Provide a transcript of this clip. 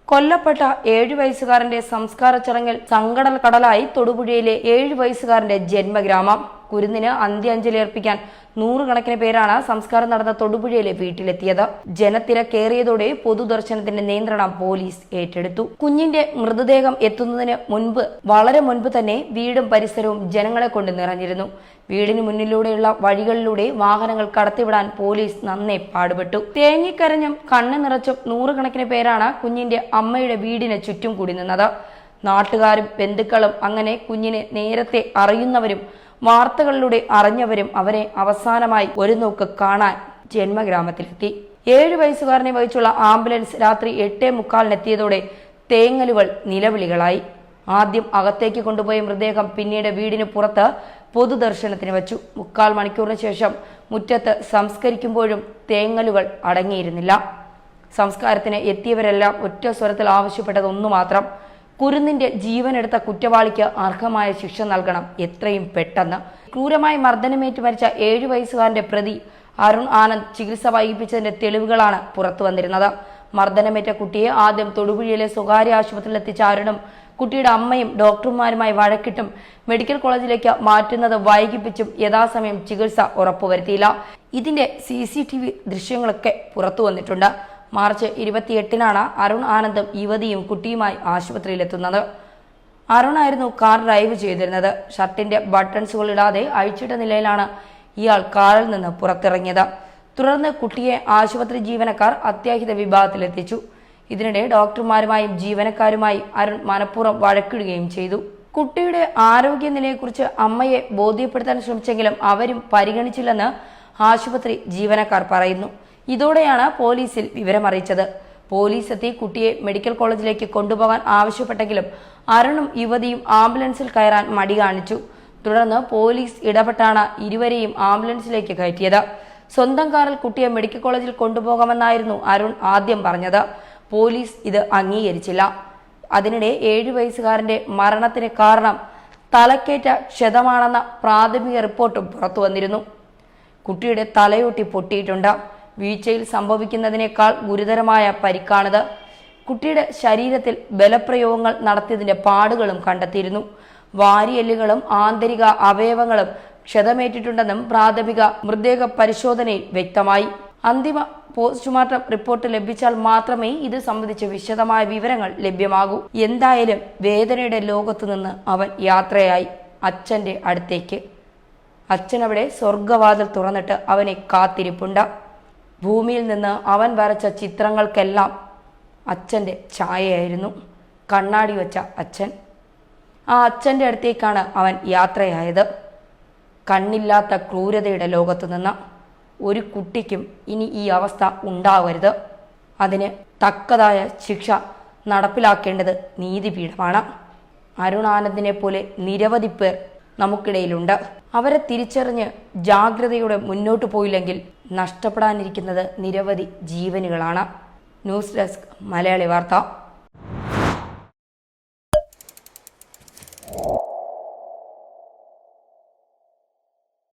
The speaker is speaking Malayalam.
കൊല്ലപ്പെട്ട 7 വയസ്സുകാരന്റെ സംസ്കാര ചടങ്ങിൽ സങ്കടൽ കടലായി തൊടുപുഴയിലെ 7 വയസ്സുകാരന്റെ ജന്മഗ്രാമം. കുരുന്നിന് അന്ത്യാഞ്ജലി അർപ്പിക്കാൻ നൂറുകണക്കിന് പേരാണ് സംസ്കാരം നടന്ന തൊടുപുഴയിലെ വീട്ടിലെത്തിയത്. ജനത്തിരക്കേറിയതോടെ പൊതുദർശനത്തിന്റെ നിയന്ത്രണം പോലീസ് ഏറ്റെടുത്തു. കുഞ്ഞിന്റെ മൃതദേഹം എത്തുന്നതിന് വളരെ മുൻപ് തന്നെ വീടും പരിസരവും ജനങ്ങളെ കൊണ്ട് നിറഞ്ഞിരുന്നു. വീടിന് മുന്നിലൂടെയുള്ള വഴികളിലൂടെ വാഹനങ്ങൾ കടത്തിവിടാൻ പോലീസ് നന്നേ പാടുപെട്ടു. തേങ്ങിക്കരഞ്ഞും കണ്ണു നിറച്ചും നൂറുകണക്കിന് പേരാണ് കുഞ്ഞിന്റെ അമ്മയുടെ വീടിന് ചുറ്റും കൂടി നിന്നത്. നാട്ടുകാരും ബന്ധുക്കളും അങ്ങനെ കുഞ്ഞിനെ നേരത്തെ അറിയുന്നവരും വാർത്തകളിലൂടെ അറിഞ്ഞവരും അവരെ അവസാനമായി ഒരു നോക്ക് കാണാൻ ജന്മഗ്രാമത്തിലെത്തി. 7 വയസ്സുകാരനെ വഹിച്ചുള്ള ആംബുലൻസ് രാത്രി 8:45 തേങ്ങലുകൾ നിലവിളികളായി. ആദ്യം അകത്തേക്ക് കൊണ്ടുപോയ മൃതദേഹം പിന്നീട് വീടിന് പുറത്ത് പൊതുദർശനത്തിന് വച്ചു. 3/4 മണിക്കൂറിന് ശേഷം മുറ്റത്ത് സംസ്കരിക്കുമ്പോഴും തേങ്ങലുകൾ അടങ്ങിയിരുന്നില്ല. സംസ്കാരത്തിന് എത്തിയവരെല്ലാം ഒറ്റ സ്വരത്തിൽ ആവശ്യപ്പെട്ടത് ഒന്നു മാത്രം: കുരുന്നിന്റെ ജീവനെടുത്ത കുറ്റവാളിക്ക് അർഹമായ ശിക്ഷ നൽകണം, എത്രയും പെട്ടെന്ന്. ക്രൂരമായി മർദ്ദനമേറ്റ് മരിച്ച 7 വയസ്സുകാരന്റെ പ്രതി അരുൺ ആനന്ദ് ചികിത്സ വൈകിപ്പിച്ചതിന്റെ തെളിവുകളാണ് പുറത്തു വന്നിരുന്നത്. മർദ്ദനമേറ്റ കുട്ടിയെ ആദ്യം തൊടുപുഴയിലെ സ്വകാര്യ ആശുപത്രിയിൽ എത്തിച്ച അരുണും കുട്ടിയുടെ അമ്മയും ഡോക്ടർമാരുമായി വഴക്കിട്ടും മെഡിക്കൽ കോളേജിലേക്ക് മാറ്റുന്നത് വൈകിപ്പിച്ചും യഥാസമയം ചികിത്സ ഉറപ്പുവരുത്തിയില്ല. ഇതിന്റെ CCTV ദൃശ്യങ്ങളൊക്കെ പുറത്തു വന്നിട്ടുണ്ട്. മാർച്ച് 28-നാണ് അരുൺ ആനന്ദും യുവതിയും കുട്ടിയുമായി ആശുപത്രിയിലെത്തുന്നത്. അരുണായിരുന്നു കാർ ഡ്രൈവ് ചെയ്തിരുന്നത്. ഷർട്ടിന്റെ ബട്ടൺസുകൾ ഇടാതെ അഴിച്ചിട്ട നിലയിലാണ് ഇയാൾ കാറിൽ നിന്ന് പുറത്തിറങ്ങിയത്. തുടർന്ന് കുട്ടിയെ ആശുപത്രി ജീവനക്കാർ അത്യാഹിത വിഭാഗത്തിലെത്തിച്ചു. ഇതിനിടെ ഡോക്ടർമാരുമായും ജീവനക്കാരുമായി അരുൺ മനഃപൂർവ്വം വഴക്കിടുകയും ചെയ്തു. കുട്ടിയുടെ ആരോഗ്യനിലയെക്കുറിച്ച് അമ്മയെ ബോധ്യപ്പെടുത്താൻ ശ്രമിച്ചെങ്കിലും അവരും പരിഗണിച്ചില്ലെന്ന് ആശുപത്രി ജീവനക്കാർ പറയുന്നു. ഇതോടെയാണ് പോലീസിൽ വിവരമറിയിച്ചത്. പോലീസ് എത്തി കുട്ടിയെ മെഡിക്കൽ കോളേജിലേക്ക് കൊണ്ടുപോകാൻ ആവശ്യപ്പെട്ടെങ്കിലും അരുണും യുവതിയും ആംബുലൻസിൽ കയറാൻ മടി കാണിച്ചു. തുടർന്ന് പോലീസ് ഇടപെട്ടാണ് ഇരുവരെയും ആംബുലൻസിലേക്ക് കയറ്റിയത്. സ്വന്തം കാറിൽ കുട്ടിയെ മെഡിക്കൽ കോളേജിൽ കൊണ്ടുപോകാമെന്നായിരുന്നു അരുൺ ആദ്യം പറഞ്ഞത്. പോലീസ് ഇത് അംഗീകരിച്ചില്ല. അതിനിടെ 7 വയസ്സുകാരന്റെ മരണത്തിന് കാരണം തലക്കേറ്റ ക്ഷതമാണെന്ന പ്രാഥമിക റിപ്പോർട്ടും പുറത്തു വന്നിരുന്നു. കുട്ടിയുടെ തലയൊട്ടി പൊട്ടിയിട്ടുണ്ട്. വീഴ്ചയിൽ സംഭവിക്കുന്നതിനേക്കാൾ ഗുരുതരമായ പരിക്കാണിത്. കുട്ടിയുടെ ശരീരത്തിൽ ബലപ്രയോഗങ്ങൾ നടത്തിയതിന്റെ പാടുകളും കണ്ടെത്തിയിരുന്നു. വാരിയെല്ലുകളും ആന്തരിക അവയവങ്ങളും ക്ഷതമേറ്റിട്ടുണ്ടെന്നും പ്രാഥമിക മൃതദേഹ പരിശോധനയിൽ വ്യക്തമായി. അന്തിമ പോസ്റ്റ്മോർട്ടം റിപ്പോർട്ട് ലഭിച്ചാൽ മാത്രമേ ഇത് സംബന്ധിച്ച് വിശദമായ വിവരങ്ങൾ ലഭ്യമാകൂ. എന്തായാലും വേദനയുടെ ലോകത്തു നിന്ന് അവൻ യാത്രയായി അച്ഛന്റെ അടുത്തേക്ക്. അച്ഛനവിടെ സ്വർഗവാതിൽ തുറന്നിട്ട് അവനെ കാത്തിരിപ്പുണ്ട്. ഭൂമിയിൽ നിന്ന് അവൻ വരച്ച ചിത്രങ്ങൾക്കെല്ലാം അച്ഛൻ്റെ ഛായയായിരുന്നു. കണ്ണാടി വച്ച അച്ഛൻ. ആ അച്ഛൻ്റെ അടുത്തേക്കാണ് അവൻ യാത്രയായത്. കണ്ണില്ലാത്ത ക്രൂരതയുടെ ലോകത്തു നിന്ന്. ഒരു കുട്ടിക്കും ഇനി ഈ അവസ്ഥ ഉണ്ടാവരുത്. അതിന് തക്കതായ ശിക്ഷ നടപ്പിലാക്കേണ്ടത് നീതിപീഠമാണ്. അരുൺ ആനന്ദിനെ പോലെ നിരവധി പേർ നമുക്കിടയിലുണ്ട്. അവരെ തിരിച്ചറിഞ്ഞ് ജാഗ്രതയോടെ മുന്നോട്ട് പോയില്ലെങ്കിൽ നഷ്ടപ്പെടാനിരിക്കുന്നത് നിരവധി ജീവനുകളാണ്. ന്യൂസ് ഡെസ്ക് മലയാളി വാർത്ത.